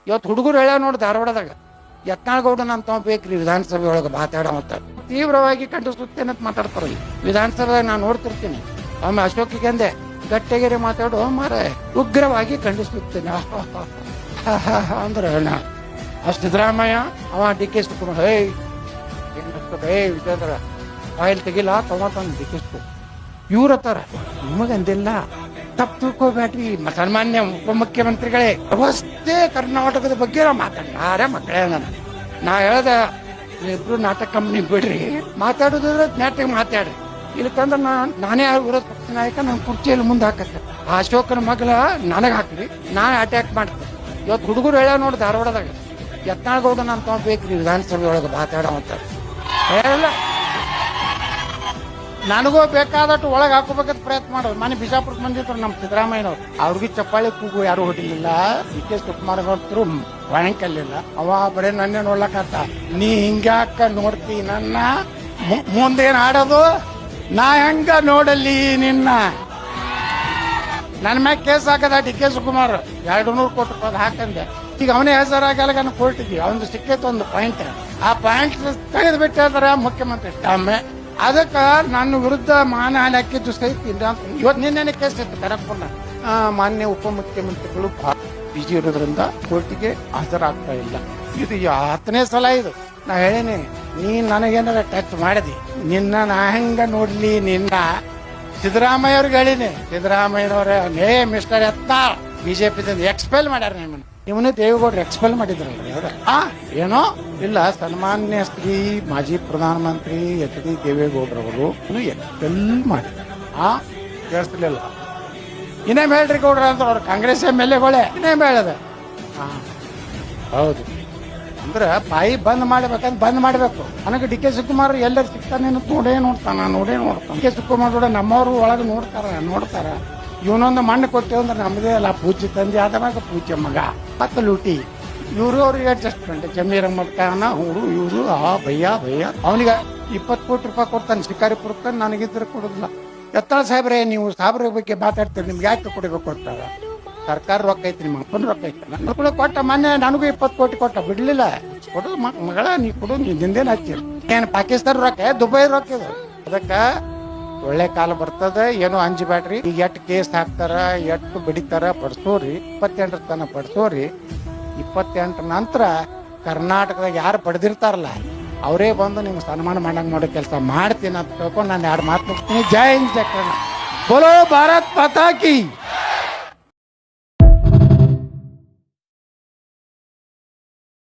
ಇವತ್ತು ಹುಡುಗರು ಹೇಳ್ಯಾವ ನೋಡಿ ಧಾರವಾಡದಾಗ ಯತ್ನಾಳಗೌಡನ ಅಂತ ಬೇಕ್ರಿ ವಿಧಾನಸಭೆ ಒಳಗೆ ಮಾತಾಡೋ ತೀವ್ರವಾಗಿ ಖಂಡಿಸುತ್ತೇನಂತ ಮಾತಾಡ್ತಾರ ವಿಧಾನಸಭೆದಾಗ ನಾನು ನೋಡ್ತಿರ್ತೀನಿ. ಒಮ್ಮೆ ಅಶೋಕಿಗೆ ಅಂದೆ ಗಟ್ಟೆಗೆರೆ ಮಾತಾಡೋ ಮಾರ ಉಗ್ರವಾಗಿ ಖಂಡಿಸುತ್ತೇನೆ ಅಂದ್ರೆ ಅಷ್ಟು ಸಿದ್ದರಾಮಯ್ಯ ಅವ ಡಿ.ಕೆ. ಶಿವಕುಮಾರ್ ವಿಜೇಂದ್ರ ಆಯಿಲ್ ತೆಗಿಲ್ಲ ತಗೋತಾನ ಡಿ.ಕೆ. ಇವ್ರತ್ತಾರ ನಿಮಗಂದಿಲ್ಲ ತಪ್ಪು ತಿಳ್ಕೋಬೇಡ್ರಿ. ಸನ್ಮಾನ್ಯ ಉಪಮುಖ್ಯಮಂತ್ರಿಗಳೇ ವ್ಯವಸ್ಥೆ ಕರ್ನಾಟಕದ ಬಗ್ಗೆ ನಾವು ಮಾತಾಡ್ಯಾರ ಮಕ್ಕಳೇ. ನಾ ಹೇಳ್ದ ಇಬ್ರು ನಾಟಕ ಕಂಪ್ನಿ ಬಿಡ್ರಿ, ಮಾತಾಡೋದ್ರ ನಾಟಕ ಮಾತಾಡ್ರಿ. ಇಲ್ಲಕಂದ್ರೆ ನಾನೇ ವಿರೋಧ ಪಕ್ಷ ನಾಯಕ ನನ್ನ ಕುರ್ಚಿಯಲ್ಲಿ ಮುಂದೆ ಹಾಕತ್ತೆ. ಆ ಅಶೋಕನ ಮಗಳ ನನಗೆ ಹಾಕ್ರಿ, ನಾನೇ ಅಟ್ಯಾಕ್ ಮಾಡ್ತೇನೆ. ಇವತ್ತು ಹುಡುಗರು ಹೇಳ್ಯಾವ ನೋಡಿ ಧಾರವಾಡದಾಗ ಯತ್ನಾಳಗೌಡನ ಅಂತ ಬೇಕ್ರಿ ವಿಧಾನಸಭೆ ಒಳಗೆ ಮಾತಾಡೋ ಹೇಳಲ್ಲ. ನನಗೂ ಬೇಕಾದಟ್ಟು ಒಳಗೆ ಹಾಕೋಬೇಕಂತ ಪ್ರಯತ್ನ ಮಾಡೋದು. ಮನೆ ಬಿಜಾಪುರಕ್ಕೆ ಬಂದಿದ್ರು ನಮ್ಮ ಸಿದ್ದರಾಮಯ್ಯನವ್ರು, ಅವ್ರಿಗೆ ಚಪ್ಪಾಳಿ ಕೂಗು ಯಾರು ಹೊಡಿಲಿಲ್ಲ. ಡಿ.ಕೆ. ಶಿವಕುಮಾರ್ ಹೊರತರು ಒಣಕಲ್ಲಿಲ್ಲ. ಅವ ಬರೀ ನನ್ನೇ ನೋಡ್ಲಕತ್ತ. ನೀ ಹಿಂಗ್ಯಾಕ ನೋಡ್ತಿ ನನ್ನ, ಮುಂದೇನ್ ಆಡೋದು, ನಾ ಹೆಂಗ ನೋಡಲಿ ನಿನ್ನ. ನನ್ನ ಮ್ಯಾಗ ಕೇಸ್ ಹಾಕದ ಡಿ.ಕೆ. ಶಿವಕುಮಾರ್ 200 ಕೋಟಿ ರೂಪಾಯಿ ಹಾಕಂದೆ. ಈಗ ಅವನೇ ಹೆಸರಾಗಲ್ಲ ಕೋರ್ಟಿಗೆ ಅವನು ಸಿಕ್ಕೈತೆ ಒಂದು ಪಾಯಿಂಟ್. ಆ ಪಾಯಿಂಟ್ ತೆಗೆದು ಬಿಟ್ಟಿರ್ತಾರ ಮುಖ್ಯಮಂತ್ರಿ ತಮ್ಮೆ. ಅದಕ್ಕೆ ನನ್ನ ವಿರುದ್ಧ ಮಾನಹಾನಿ ಹಾಕಿದ್ದು ಸಹಿತ ಇವತ್ತು ನಿನ್ನೆ ಕೇಸ್ ಇತ್ತು ಕನಕಪುರ. ಮಾನ್ಯ ಉಪಮುಖ್ಯಮಂತ್ರಿಗಳು ಬಿಜಿ ಇರೋದ್ರಿಂದ ಕೋರ್ಟಿಗೆ ಹಾಜರಾಗ್ತಾ ಇಲ್ಲ. ಇದು 10ನೇ ಸಲ ಇದು. ನಾ ಹೇಳೀನಿ, ನೀ ನನಗೇನಾರ ಟಚ್ ಮಾಡಿದಿ ನಿನ್ನ ನಾ ಹೆಂಗ ನೋಡ್ಲಿ ನಿನ್ನ. ಸಿದ್ದರಾಮಯ್ಯ ಅವ್ರಿಗೆ ಹೇಳಿನಿ, ಸಿದ್ದರಾಮಯ್ಯನವ್ರೆ ನೇ ಮಿಸ್ಟರ್ ಯತ್ನಾಳ್ ಬಿಜೆಪಿದಿಂದ ಎಕ್ಸ್ಪೆಲ್ ಮಾಡ್ಯಾರ ನಿಮ್ಮನ್ನ. ಇವನೇ ದೇವೇಗೌಡರು ಎಕ್ಸ್ಪೆಲ್ ಮಾಡಿದ್ರಲ್ಲ. ಏನೋ ಇಲ್ಲ, ಸನ್ಮಾನ್ಯ ಶ್ರೀ ಮಾಜಿ ಪ್ರಧಾನಮಂತ್ರಿ ಎಚ್ ಡಿ ದೇವೇಗೌಡರವರು ಎಕ್ಸ್ಪೆಲ್ ಮಾಡಿದ್ರು. ಕೇಳಿಸ್ಲಿಲ್ಲ. ಇನ್ನೇಮ್ ಹೇಳ್ರಿ ಗೌಡ್ರ ಅಂತ ಅವ್ರು ಕಾಂಗ್ರೆಸ್ MLAಗಳೇ ಇನ್ನೇಮ್ ಹೇಳದ. ಹೌದು ಅಂದ್ರೆ ಬಾಯಿ ಬಂದ್ ಮಾಡ್ಬೇಕಂತ ಬಂದ್ ಮಾಡ್ಬೇಕು. ನನಗೆ ಡಿ.ಕೆ. ಶಿವಕುಮಾರ್ ಎಲ್ಲರೂ ಸಿಗ್ತಾನೆ ನೋಡೇ ನೋಡ್ತಾನ. ಡಿ.ಕೆ. ಶಿವಕುಮಾರ್ ಕೂಡ ನಮ್ಮವರು ಒಳಗೆ ನೋಡ್ತಾರ. ಇವನೊಂದು ಮಣ್ಣು ಕೊಟ್ಟೇವು ಅಂದ್ರೆ ನಮ್ಮದೇ ಅಲ್ಲ, ಪೂಜೆ ತಂದೆ ಆದವಾಗ ಪೂಜೆ ಮಗ ಮತ್ತೆ ಲೂಟಿ. ಇವರು ಅವ್ರಿಗೆ ಅಡ್ಜಸ್ಟ್ಮೆಂಟ್. ಜಮೀರ್ ಅಹ್ಮದ್ ಖಾನ ಅವರು ಇವರು ಭಯ್ಯ ಅವನಿಗೆ 20 ಕೋಟಿ ರೂಪಾಯಿ ಕೊಡ್ತಾನೆ ಶಿಕಾರಿಪುರಕ್ಕೆ, ನನಗಿದ್ರೆ ಕೊಡೋದಿಲ್ಲ. ಯತ್ನಾಳ್ ಸಾಹೇಬ್ರೆ ನೀವು ಸಾಹೇಬ್ರ ಬಗ್ಗೆ ಮಾತಾಡ್ತೀರಿ, ನಿಮ್ಗೆ ಯಾಕೆ ಕೊಡಬೇಕು ಅಂತಾರ. ಸರ್ಕಾರ ರೊಕ್ಕ ಐತಿ, ನಿಮ್ಮ ಅಪ್ಪನ ರೊಕ್ಕ ಐತಿ. ನನ್ನ ಕೂಡ ಕೊಟ್ಟ, ಮೊನ್ನೆ ನನಗೂ 20 ಕೋಟಿ ಕೊಟ್ಟ, ಬಿಡ್ಲಿಲ್ಲ. ಕೊಡು ಮಗಳ ನೀ ಕೊಡು, ನಿಂದೇನು ಹಚ್ಚಿರಿ. ಏನು ಪಾಕಿಸ್ತಾನ ರೊಕ್ಕ ದುಬೈ ರೊಕ್ಕ ಇದು. ಅದಕ್ಕೆ ಒಳ್ಳೆ ಕಾಲ ಬರ್ತದೆ, ಏನೋ ಅಂಜಬೇಡ್ರಿ. ಈಗ ಎಷ್ಟು ಕೇಸ್ ಹಾಕ್ತಾರ, ಎಷ್ಟು ಬಡಿತಾರ, ಪಡಿಸೋರಿ. 28 ತನ ಪಡಿಸೋರಿ. 28 ನಂತರ ಕರ್ನಾಟಕದಾಗ ಯಾರು ಪಡೆದಿರ್ತಾರಲ್ಲ ಅವರೇ ಬಂದು ನಿಮ್ಗೆ ಸನ್ಮಾನ ಮಾಡೋ ಕೆಲಸ ಮಾಡ್ತೀನಿ ಅಂತ ತಿಳ್ಕೊಂಡು ನಾನು 2 ಮಾತು ಮುಗಿಸ್ತೀನಿ. ಜೈ ಹಿಂದ್, ಜೈ ಕರ್ನಾಟಕ, ಬೋಲೋ ಭಾರತ್ ಮಾತಾ ಕಿ.